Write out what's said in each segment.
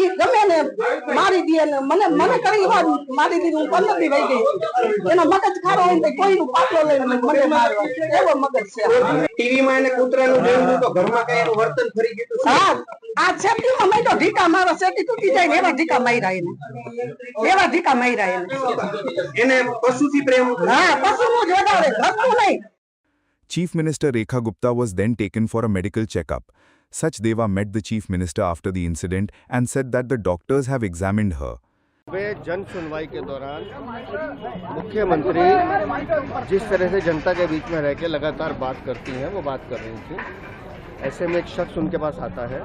ઈ ગમે ને મારી દે ને મને મને કરી વાર મારી દીધું હું 15 દી વઈ ગઈ એનો મગજ ખારો હોય તો કોઈનું પાટલો લઈને મને મારવા એવો મગજ છે ટીવીમાં એને કૂતરાનું જોયું તો ઘરમાં કઈ એનું વર્તન ફરી ગયું હા આ છેટીમાં મેં તો ઢીકા મારો છેટી તૂટી જાય ને એવા ઢીકા માર્યા એને પશુથી પ્રેમ હા પશુનું જ વધારે ઘરનું નહીં. Chief Minister Rekha Gupta was then taken for a medical checkup. Sachdeva met the Chief Minister after the incident and said that the doctors have examined her. वे जन सुनवाई के दौरान मुख्यमंत्री जिस तरह से जनता के बीच में रह के लगातार बात करती हैं वो बात कर रही थी. ऐसे में एक शख्स उनके पास आता है,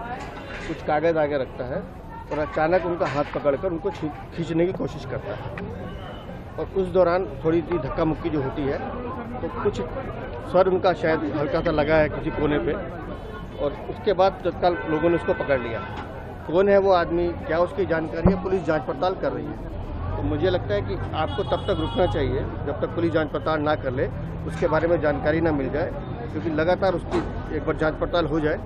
कुछ कागज आगे रखता है और अचानक उनका हाथ पकड़कर उनको खींचने की कोशिश करता है. और उस दौरान थोड़ी सी धक्का मुक्की जो होती है तो कुछ स्वर उनका शायद हल्का सा लगा है किसी कोने पे और उसके बाद तत्काल लोगों ने उसको पकड़ लिया. कौन है वो आदमी, क्या उसकी जानकारी है, पुलिस जांच पड़ताल कर रही है. तो मुझे लगता है कि आपको तब तक रुकना चाहिए जब तक पुलिस जांच पड़ताल ना कर ले, उसके बारे में जानकारी ना मिल जाए, क्योंकि लगातार उसकी एक बार जांच पड़ताल हो जाए.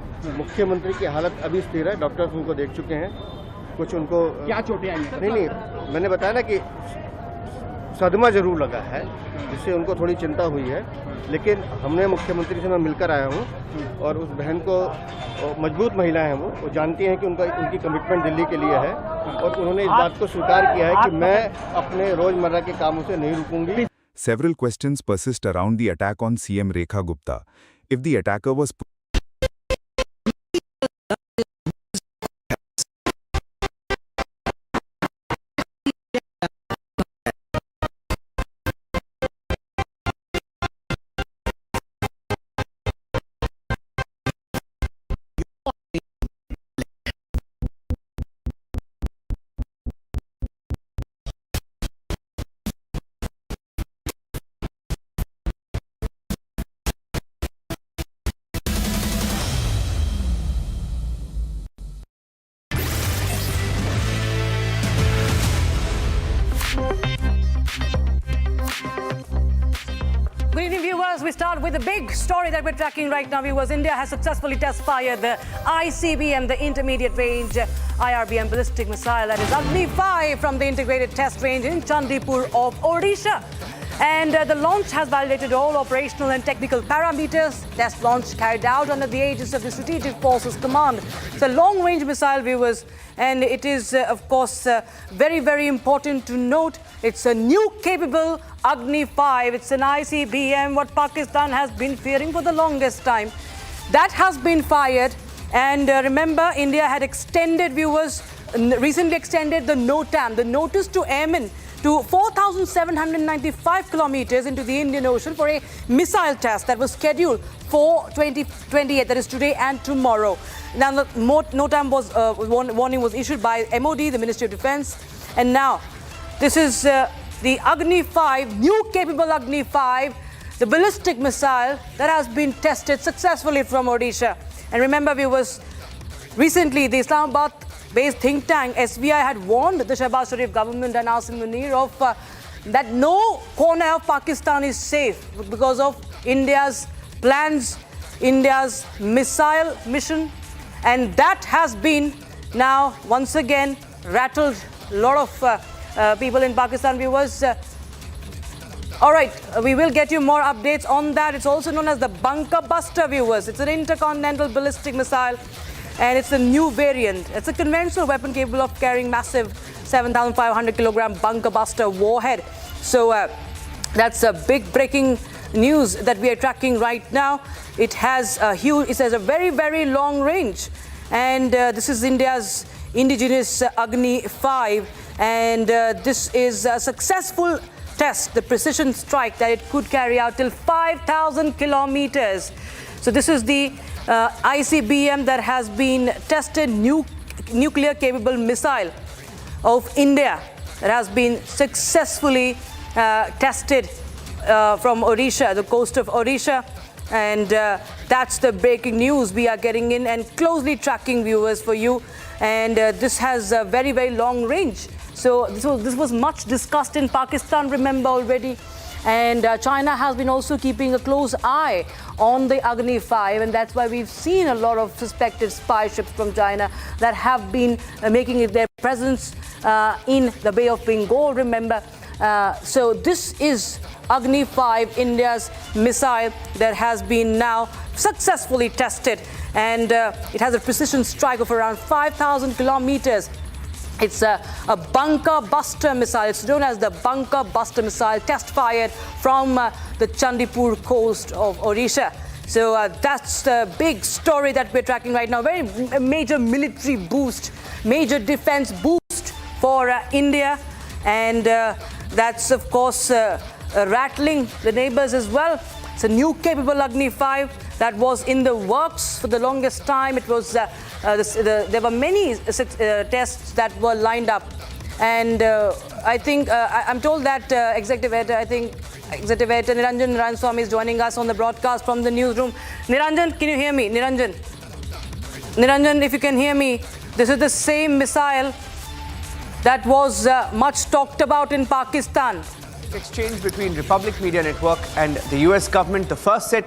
मुख्यमंत्री की हालत अभी स्थिर है, डॉक्टर्स उनको देख चुके हैं. कुछ उनको क्या चोटें आई हैं? नहीं, मैंने बताया ना कि सदमा जरूर लगा है जिससे उनको थोड़ी चिंता हुई है, लेकिन हमने मुख्यमंत्री से मैं मिलकर आया हूँ और उस बहन को, मजबूत महिला हैं वो जानती हैं कि उनकी कमिटमेंट दिल्ली के लिए है और उन्होंने इस बात को स्वीकार किया है कि मैं अपने रोजमर्रा के कामों से नहीं रुकूंगी. Several questions persist around the attack on CM Rekha Gupta. If the attacker was Good evening, viewers. We start with a big story that we're tracking right now, viewers. India has successfully test-fired the ICBM, the Intermediate Range IRBM ballistic missile, that is Agni-5, from the integrated test range in Chandipur of Odisha. And the launch has validated all operational and technical parameters. Test launch carried out under the aegis of the Strategic Forces Command. It's a long-range missile, viewers, and it is, of course, very, very important to note. It's a new capable Agni-5. It's an ICBM, what Pakistan has been fearing for the longest time. That has been fired. And remember, India had extended, viewers, recently extended the NOTAM, the Notice to Airmen, to 4,795 kilometers into the Indian Ocean for a missile test that was scheduled for 2028, that is today and tomorrow. Now, the NOTAM warning was issued by MOD, the Ministry of Defense, and now this is the Agni-5, new capable Agni-5, the ballistic missile that has been tested successfully from Odisha. And remember, viewers, recently the Islamabad-based think tank SVI had warned the Shehbaz Sharif government and Asim Munir of that no corner of Pakistan is safe because of India's plans, India's missile mission, and that has been now once again rattled a lot of people in Pakistan, viewers. All right, we will get you more updates on that. It's also known as the bunker buster, viewers. It's an intercontinental ballistic missile, and it's a new variant. It's a conventional weapon capable of carrying massive 7,500 kilogram bunker buster warhead. So that's a big breaking news that we are tracking right now. It has a very, very long range, and this is India's indigenous Agni-5, and this is a successful test, the precision strike that it could carry out till 5,000 kilometers. So this is the ICBM that has been tested, nuclear capable missile of India that has been successfully tested from Odisha, the coast of Odisha. And that's the breaking news we are getting in and closely tracking, viewers, for you. And this has a very, very long range. So this was much discussed in Pakistan, remember already. And China has been also keeping a close eye on the Agni 5, and that's why we've seen a lot of suspected spy ships from China that have been making it their presence in the Bay of Bengal, remember. So this is Agni 5, India's missile that has been now successfully tested, and it has a precision strike of around 5,000 kilometers. It's a bunker buster missile. It's known as the bunker buster missile, test fired from the Chandipur coast of Odisha. So that's the big story that we're tracking right now. Very major military boost, major defense boost for India. And that's, of course, rattling the neighbors as well. It's a new capable Agni 5 that was in the works for the longest time. It was there were many tests that were lined up, and I think I'm told that Executive Editor Niranjan Narayanaswamy is joining us on the broadcast from the newsroom. Niranjan, can you hear me? Niranjan, if you can hear me, this is the same missile that was much talked about in Pakistan. Exchange between Republic Media Network and the US government. The first set.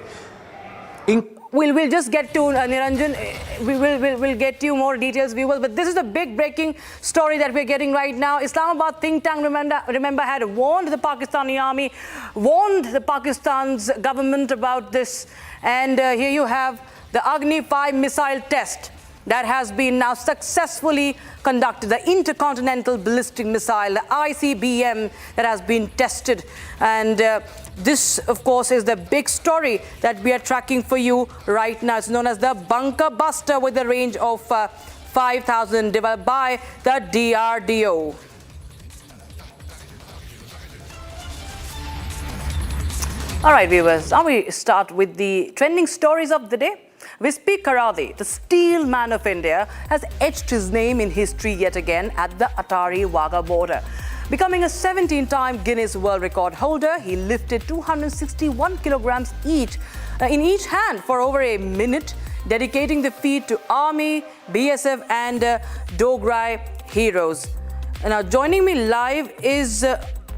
We'll just get to Niranjan. We'll get you more details, viewers. But this is the big breaking story that we're getting right now. Islamabad think tank, remember, had warned the Pakistani army, warned the Pakistan's government about this. And here you have the Agni 5 missile test that has been now successfully conducted, the intercontinental ballistic missile, the ICBM, that has been tested. And this, of course, is the big story that we are tracking for you right now. It's known as the bunker buster with a range of 5,000 developed by the DRDO. All right, viewers, now we start with the trending stories of the day. Vispi Karadhi, the steel man of India, has etched his name in history yet again at the Attari-Wagah border. Becoming a 17-time Guinness World Record holder, he lifted 261 kilograms in each hand for over a minute, dedicating the feat to Army, BSF and Dograi heroes. Now, joining me live is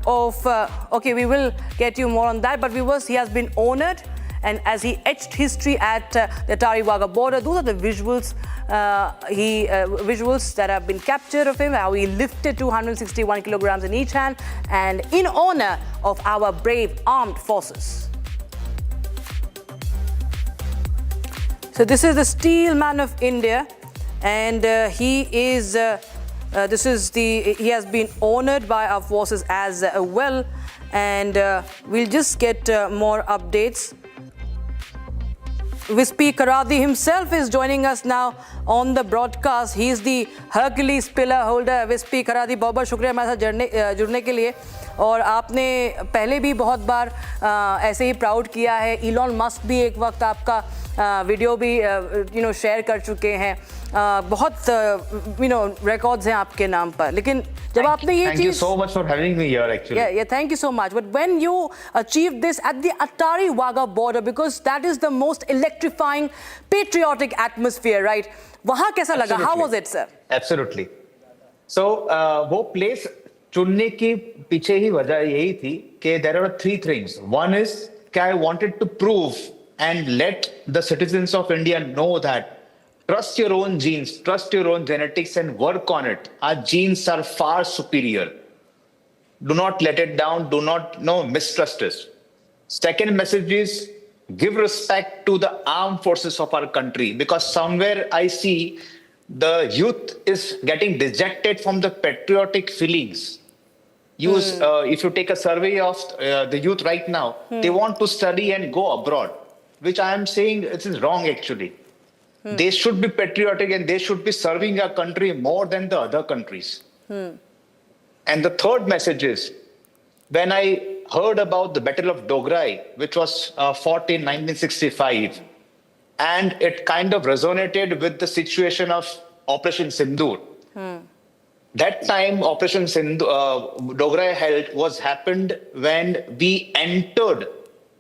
okay, we will get you more on that, but viewers, he has been honored. And as he etched history at the Attari-Wagah border, those are the visuals visuals that have been captured of him, how he lifted 261 kilograms in each hand, and in honor of our brave armed forces. So this is the steel man of India, and he is he has been honored by our forces as well, and we'll just get more updates. Vispi Karadhi himself is joining us now on the broadcast. He is the Hercules pillar holder. Vispi Karadhi, बहुत बहुत शुक्रिया हमारे साथ जुड़ने के लिए. और आपने पहले भी बहुत बार ऐसे ही प्राउड किया है. इलॉन मस्क भी एक वक्त आपका वीडियो भी शेयर कर चुके हैं. बहुत रिकॉर्ड्स हैं आपके नाम पर. लेकिन जब आपने ये चीज, Thank you so much for having me here actually. Yeah, thank you so much. But when you achieved this at the Attari-Wagah border, because that is the most electrifying patriotic atmosphere, right? वहाँ कैसा लगा? How was it, sir? Absolutely. So वो place चुनने की पीछे ही वजह यही थी कि there are three things. One is कि I wanted to prove and let the citizens of India know that trust your own genes, trust your own genetics and work on it. Our genes are far superior. Do not let it down. Do not mistrust us. Second message is give respect to the armed forces of our country, because somewhere I see the youth is getting dejected from the patriotic feelings. If you take a survey of the youth right now, they want to study and go abroad, which I am saying it is wrong actually. They should be patriotic and they should be serving our country more than the other countries. And the third message is, when I heard about the Battle of Dograi, which was fought in 1965, and it kind of resonated with the situation of Operation Sindoor. That time Operation Dograi happened when we entered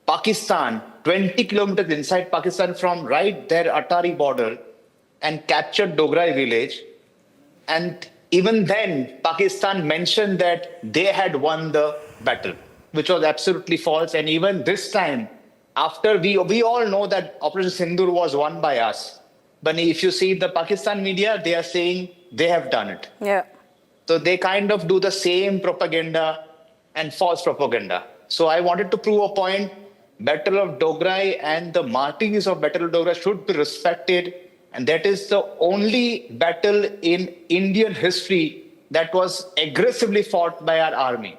Pakistan, 20 kilometers inside Pakistan from right there Attari border, and captured Dograi village. And even then, Pakistan mentioned that they had won the battle. which was absolutely false. And even this time, after we all know that Operation Sindoor was won by us. But if you see the Pakistan media, they are saying they have done it. Yeah. So they kind of do the same propaganda and false propaganda. So I wanted to prove a point. Battle of Dogra and the martyrs of Battle of Dogra should be respected. And that is the only battle in Indian history that was aggressively fought by our army.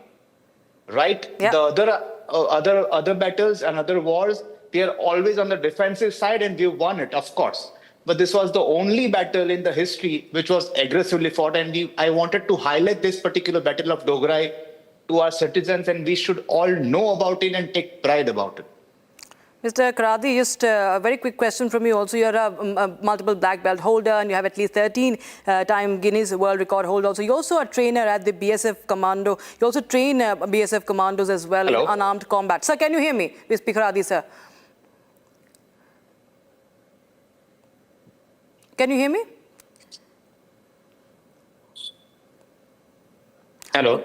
Right? Yeah. The other battles and other wars, we are always on the defensive side and we won it, of course. But this was the only battle in the history which was aggressively fought. And I wanted to highlight this particular Battle of Dogra to our citizens, and we should all know about it and take pride about it. Mr. Karadi, just a very quick question from you also. You're a multiple black belt holder and you have at least 13-time Guinness World Record holder. So you're also a trainer at the BSF Commando. You also train BSF Commandos as well. Hello? In unarmed combat. Sir, can you hear me? Mr. Karadi, sir. Can you hear me? Hello.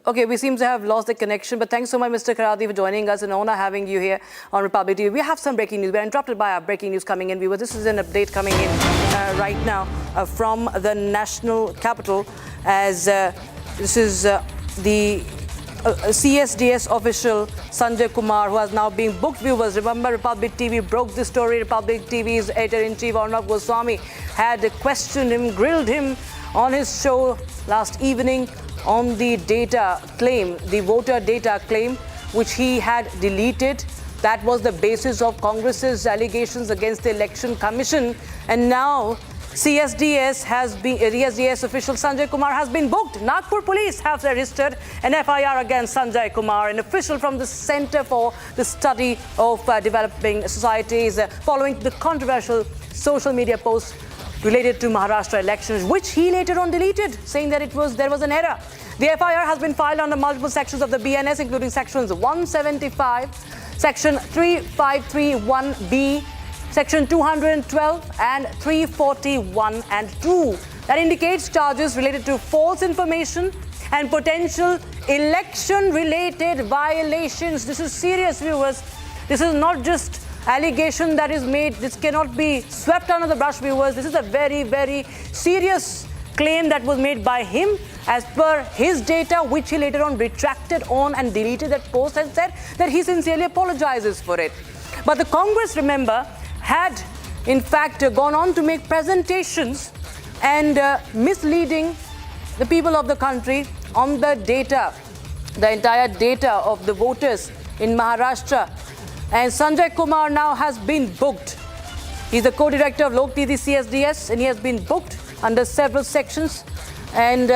Okay, we seem to have lost the connection, but thanks so much, Mr. Karadi, for joining us. An honor having you here on Republic TV. We have some breaking news. We're interrupted by our breaking news coming in. This is an update coming in right now from the national capital, as this is the CSDS official Sanjay Kumar, who has now been booked. Viewers, remember Republic TV broke this story. Republic TV's editor-in-chief Arnab Goswami had questioned him, grilled him on his show last evening on the data claim, the voter data claim, which he had deleted. That was the basis of Congress's allegations against the Election Commission. And now CSDS official Sanjay Kumar has been booked. Nagpur police have registered an FIR against Sanjay Kumar, an official from the Center for the Study of Developing Societies, following the controversial social media post related to Maharashtra elections, which he later on deleted, saying that there was an error. The FIR has been filed under multiple sections of the BNS, including sections 175, section 3531B, section 212 and 341 and 2. That indicates charges related to false information and potential election-related violations. This is serious, viewers. This is not just allegation that is made. This cannot be swept under the brush, viewers. This is a very, very serious claim that was made by him as per his data, which he later on retracted on and deleted that post and said that he sincerely apologizes for it. But the Congress, remember, had in fact gone on to make presentations and misleading the people of the country on the data, the entire data of the voters in Maharashtra. And Sanjay Kumar now has been booked. He's the co-director of Lok TV CSDS, and he has been booked under several sections. And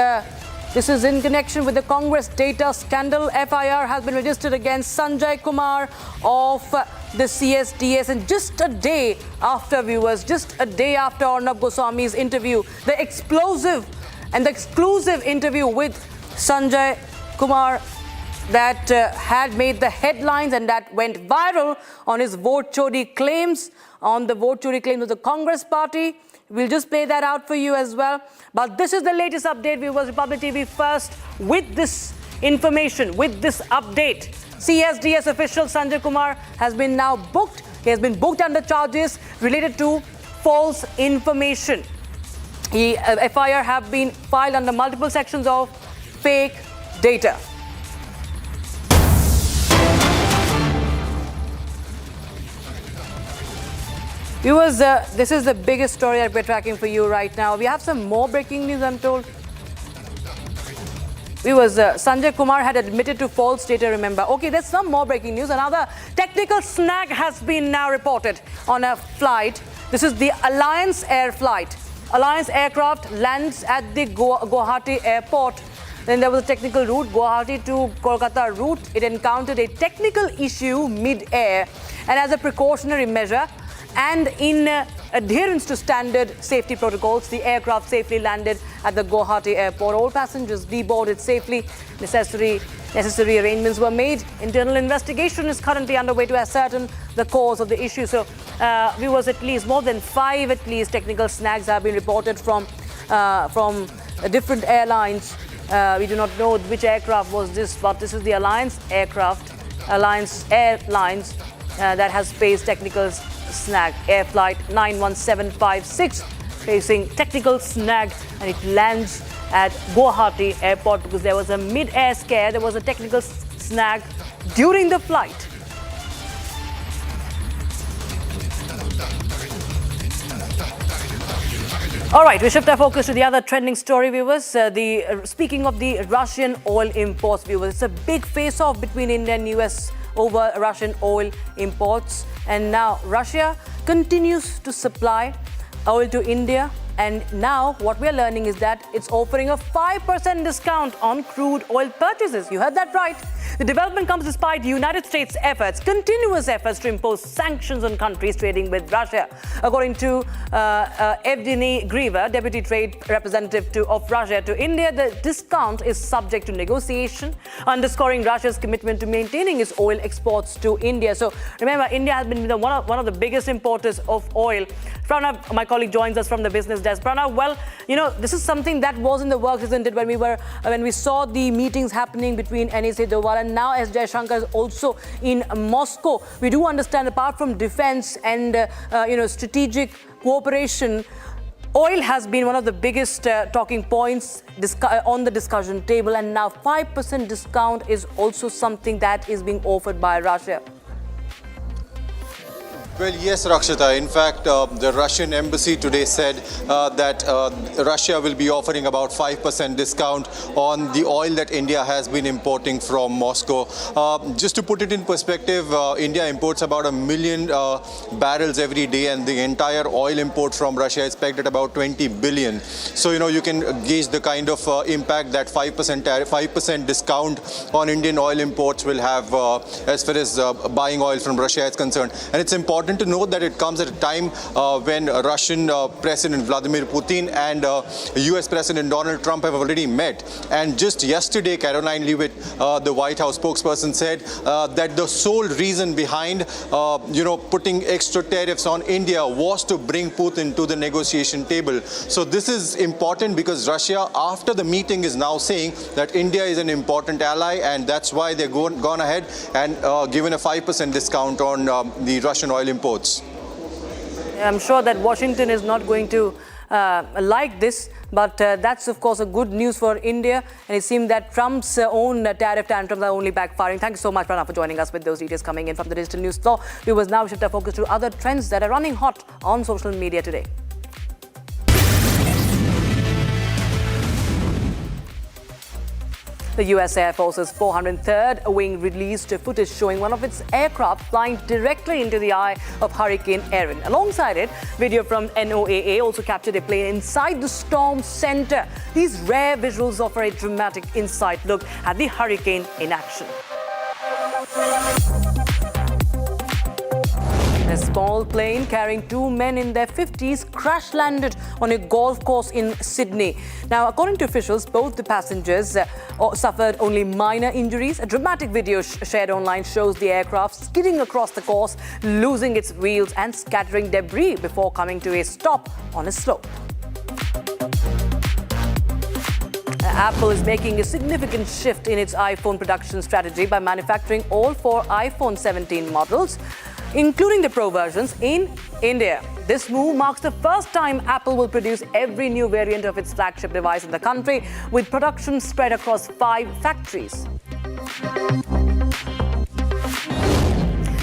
this is in connection with the Congress data scandal. FIR has been registered against Sanjay Kumar of the CSDS. And just a day after, viewers, just a day after Arnab Goswami's interview, the explosive and the exclusive interview with Sanjay Kumar that had made the headlines and that went viral on his vote chori claims, on the vote chori claims of the Congress party. We'll just play that out for you as well. But this is the latest update, viewers. Republic TV first with this information, with this update. CSDS official Sanjay Kumar has been now booked. He has been booked under charges related to false information. FIR have been filed under multiple sections of fake data. Viewers, this is the biggest story that we're tracking for you right now. We have some more breaking news, I'm told. Viewers, Sanjay Kumar had admitted to false data, remember. Okay, there's some more breaking news. Another technical snag has been now reported on a flight. This is the Alliance Air flight. Alliance aircraft lands at the Guwahati airport. Then there was a technical route, Guwahati to Kolkata route. It encountered a technical issue mid-air. And as a precautionary measure, and in adherence to standard safety protocols, the aircraft safely landed at the Guwahati airport. All passengers deboarded safely. Necessary arrangements were made. Internal investigation is currently underway to ascertain the cause of the issue. So, viewers, at least more than 5 technical snags have been reported from different airlines We do not know which aircraft was this, but this is the Alliance Airlines that has faced technical snag. Air flight 91756 facing technical snag, and it lands at Guwahati airport because there was a mid-air scare. There was a technical snag during the flight. All right, we shift our focus to the other trending story, viewers. Speaking of the Russian oil imports, viewers, it's a big face-off between India and US over Russian oil imports. And now Russia continues to supply oil to India. And now what we're learning is that it's offering a 5% discount on crude oil purchases. You heard that right. The development comes despite the United States' continuous efforts to impose sanctions on countries trading with Russia. According to Evgeny Griva, Deputy Trade Representative of Russia to India, the discount is subject to negotiation, underscoring Russia's commitment to maintaining its oil exports to India. So remember, India has been one of the biggest importers of oil. Pranav, my colleague, joins us from the business desk. Pranav, well, you know, this is something that was in the works, isn't it, when we saw the meetings happening between NSA Doval and now S. Jaishankar is also in Moscow. We do understand, apart from defense and strategic cooperation, oil has been one of the biggest talking points on the discussion table, and now 5% discount is also something that is being offered by Russia. Well, yes, Rakshita. In fact, the Russian embassy today said that Russia will be offering about 5% discount on the oil that India has been importing from Moscow. Just to put it in perspective, India imports about 1 million barrels every day, and the entire oil import from Russia is pegged at about 20 billion. So, you can gauge the kind of impact that 5% discount on Indian oil imports will have as far as buying oil from Russia is concerned. And it's important to note that it comes at a time when Russian President Vladimir Putin and US President Donald Trump have already met. And just yesterday, Caroline Leavitt, the White House spokesperson, said that the sole reason behind putting extra tariffs on India was to bring Putin to the negotiation table. So this is important because Russia, after the meeting, is now saying that India is an important ally, and that's why they're gone ahead and given a 5% discount on the Russian oil imports. I'm sure that Washington is not going to like this, but that's of course a good news for India, and it seems that Trump's own tariff tantrums are only backfiring. Thank you so much, Pranav, for joining us with those details coming in from the digital news floor. We will now shift our focus to other trends that are running hot on social media today. The US Air Force's 403rd wing released footage showing one of its aircraft flying directly into the eye of Hurricane Erin. Alongside it, video from NOAA also captured a plane inside the storm center. These rare visuals offer a dramatic inside look at the hurricane in action. A small plane carrying two men in their 50s crash-landed on a golf course in Sydney. Now, according to officials, both the passengers suffered only minor injuries. A dramatic video shared online shows the aircraft skidding across the course, losing its wheels and scattering debris before coming to a stop on a slope. Apple is making a significant shift in its iPhone production strategy by manufacturing all 4 iPhone 17 models, including the Pro versions, in India. This move marks the first time Apple will produce every new variant of its flagship device in the country, with production spread across 5 factories.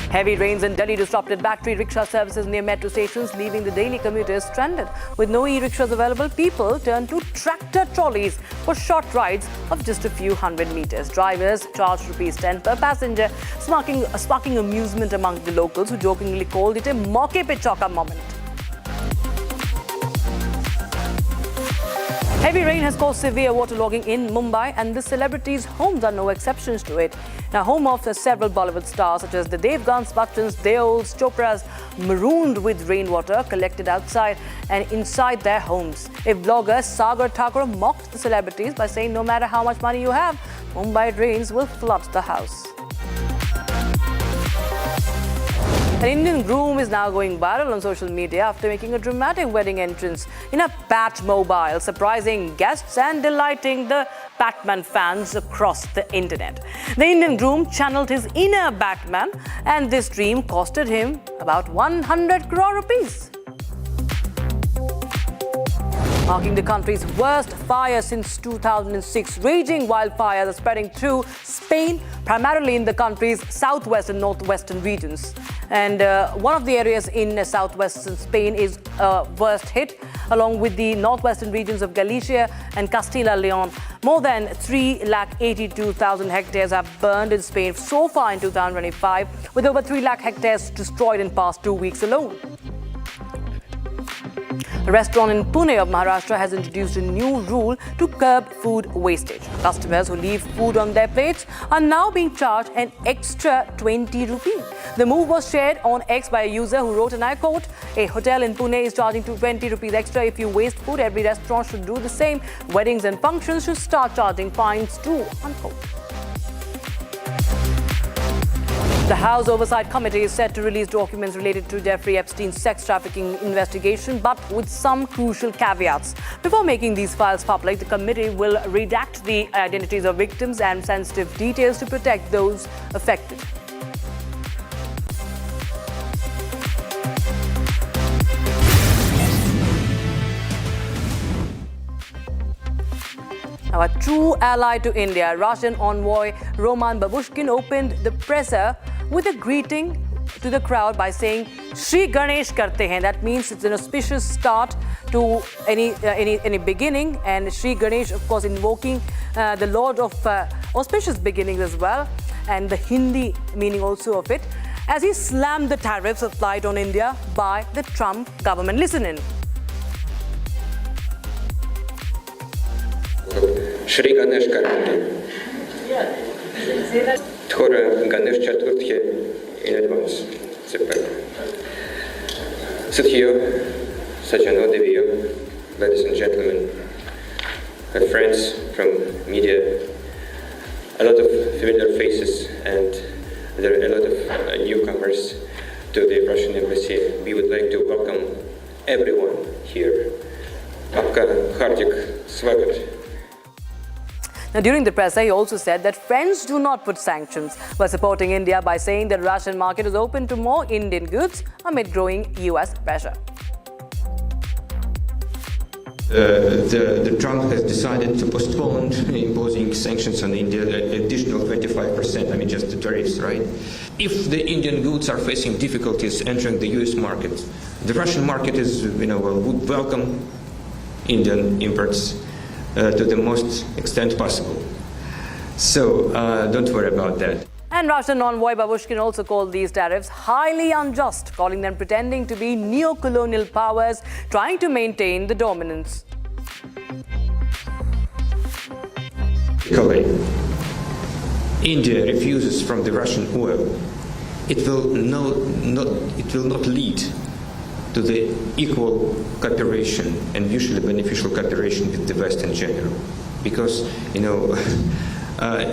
Heavy rains in Delhi disrupted battery rickshaw services near metro stations, leaving the daily commuters stranded. With no e-rickshaws available, people turned to tractor trolleys for short rides of just a few hundred meters. Drivers charged ₹10 per passenger, sparking amusement among the locals, who jokingly called it a mauke pe chauka moment. Heavy rain has caused severe waterlogging in Mumbai, and the celebrities' homes are no exceptions to it. Now, home of several Bollywood stars such as the Devgans, Bachchans, Deols, Chopras, marooned with rainwater collected outside and inside their homes. A vlogger, Sagar Thakur, mocked the celebrities by saying no matter how much money you have, Mumbai rains will flood the house. An Indian groom is now going viral on social media after making a dramatic wedding entrance in a Batmobile, surprising guests and delighting the Batman fans across the internet. The Indian groom channeled his inner Batman, and this dream costed him about 100 crore rupees. Marking the country's worst fire since 2006, raging wildfires are spreading through Spain, primarily in the country's southwest and northwestern regions. And one of the areas in southwestern Spain is worst hit, along with the northwestern regions of Galicia and Castilla-Leon. More than 382,000 hectares have burned in Spain so far in 2025, with over 3 lakh hectares destroyed in past 2 weeks alone. A restaurant in Pune of Maharashtra has introduced a new rule to curb food wastage. Customers who leave food on their plates are now being charged an extra 20 rupees. The move was shared on X by a user who wrote, and I quote, "A hotel in Pune is charging 20 rupees extra if you waste food. Every restaurant should do the same. Weddings and functions should start charging fines too," unquote. The House Oversight Committee is set to release documents related to Jeffrey Epstein's sex trafficking investigation, but with some crucial caveats. Before making these files public, the committee will redact the identities of victims and sensitive details to protect those affected. Now, a true ally to India, Russian envoy Roman Babushkin opened the presser with a greeting to the crowd by saying, "Shri Ganesh karte hain." That means it's an auspicious start to any beginning, and Shri Ganesh, of course, invoking the Lord of auspicious beginnings as well, and the Hindi meaning also of it, as he slammed the tariffs applied on India by the Trump government. Listen in. Shri Ganesh Karate. Thora Ganesh Chaturthi in advance. Sathiyo, Sajano Deviyo, ladies and gentlemen, my friends from media, a lot of familiar faces, and there are a lot of newcomers to the Russian embassy. We would like to welcome everyone here. Apka Hardik Swagat. Now, during the presser, he also said that friends do not put sanctions by supporting India by saying the Russian market is open to more Indian goods amid growing US pressure. The Trump has decided to postpone imposing sanctions on India, additional 25%, just the tariffs, right? If the Indian goods are facing difficulties entering the US market, the Russian market would welcome Indian imports to the most extent possible. So don't worry about that. And Russian envoy Babushkin also called these tariffs highly unjust, calling them pretending to be neo-colonial powers trying to maintain the dominance. India refuses from the Russian oil. It will not lead to the equal cooperation and mutually beneficial cooperation with the West in general, because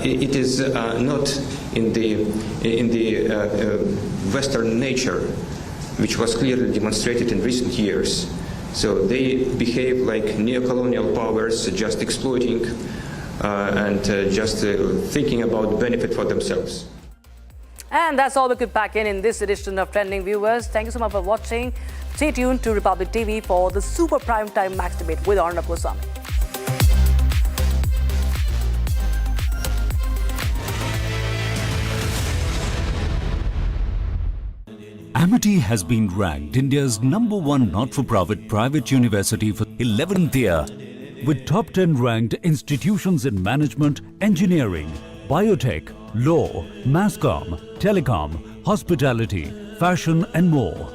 it is not in the Western nature, which was clearly demonstrated in recent years. So they behave like neo-colonial powers, just exploiting and just thinking about benefit for themselves. And that's all we could pack in this edition of Trending Viewers. Thank you so much for watching. Stay tuned to Republic TV for the Super Prime Time Max Debate with Arnab Goswami. Amity has been ranked India's #1 not-for-profit private university for 11th year, with top 10 ranked institutions in management, engineering, biotech, law, masscom, telecom, hospitality, fashion and more.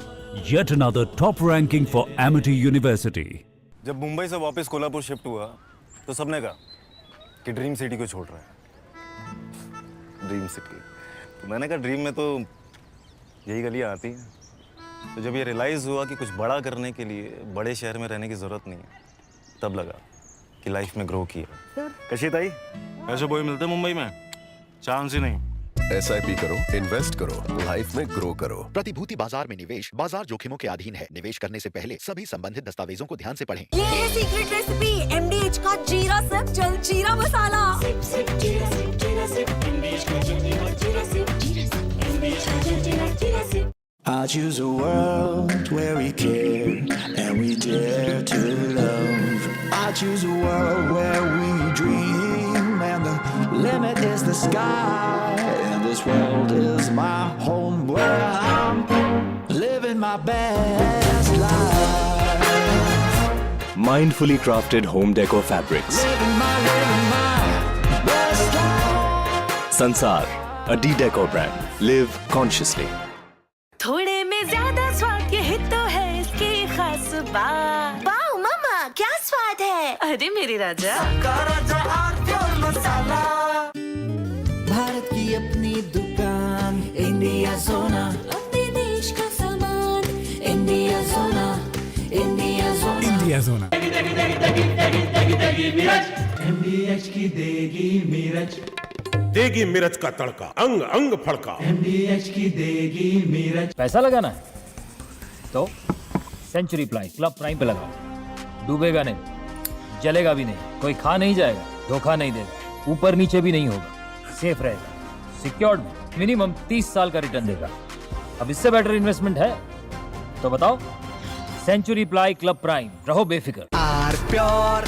Yet another top ranking for Amity University. जब मुंबई से वापस Kolhapur shift हुआ तो सबने कहा कि dream city को छोड़ रहा है। Dream city. तो मैंने कहा ड्रीम में तो यही गलियां आती हैं। तो जब ये रियलाइज हुआ कि कुछ बड़ा करने के लिए बड़े शहर में रहने की जरूरत नहीं है, तब लगा कि लाइफ में ग्रो किया। कशी ताई, ऐसे बॉय मिलते मुंबई में? चांस ही नहीं। SIP करो, इन्वेस्ट करो, लाइफ में ग्रो करो। प्रतिभूति बाजार में निवेश बाजार जोखिमों के अधीन है। निवेश करने से पहले सभी संबंधित दस्तावेजों को ध्यान से पढ़ें। ये है सीक्रेट रेसिपी MDH का जीरा सिप जल जीरा मसाला। सिप सिप जीरा सिप जीरा सिप MDH का जल जीरा जीरा सिप जीरा सिप MDH का जल जीरा जीरा SIP. I choose a world where we care and we dare to love. I choose a world where we dream and the limit is the sky. And this world is my home where I'm living my best life. Mindfully crafted home decor fabrics. Living my best life. Sansar, a D-Decor brand. Live consciously. थोड़े में ज्यादा स्वाद ये तो है इसकी खास बात। वाओ मामा क्या स्वाद है। अरे मेरे राजा मसाला। भारत की अपनी दुकान इंडिया सोना। अपने देश का सामान इंडिया सोना इंडिया सोना इंडिया सोना। MDH की देगी मिर्च, देगी मिर्च का तड़का, अंग अंग फड़का। MDH की देगी मिर्च। पैसा लगाना है तो सेंचुरी प्लाई क्लब प्राइम पे लगाओ। डूबेगा नहीं, जलेगा भी नहीं, कोई खा नहीं जाएगा, धोखा नहीं देगा, ऊपर नीचे भी नहीं होगा, सेफ रहेगा, सिक्योर्ड मिनिमम 30 साल का रिटर्न देगा। अब इससे बेटर इन्वेस्टमेंट है तो बताओ। सेंचुरी प्लाई क्लब प्राइम, रहो बेफिक्र। Are pure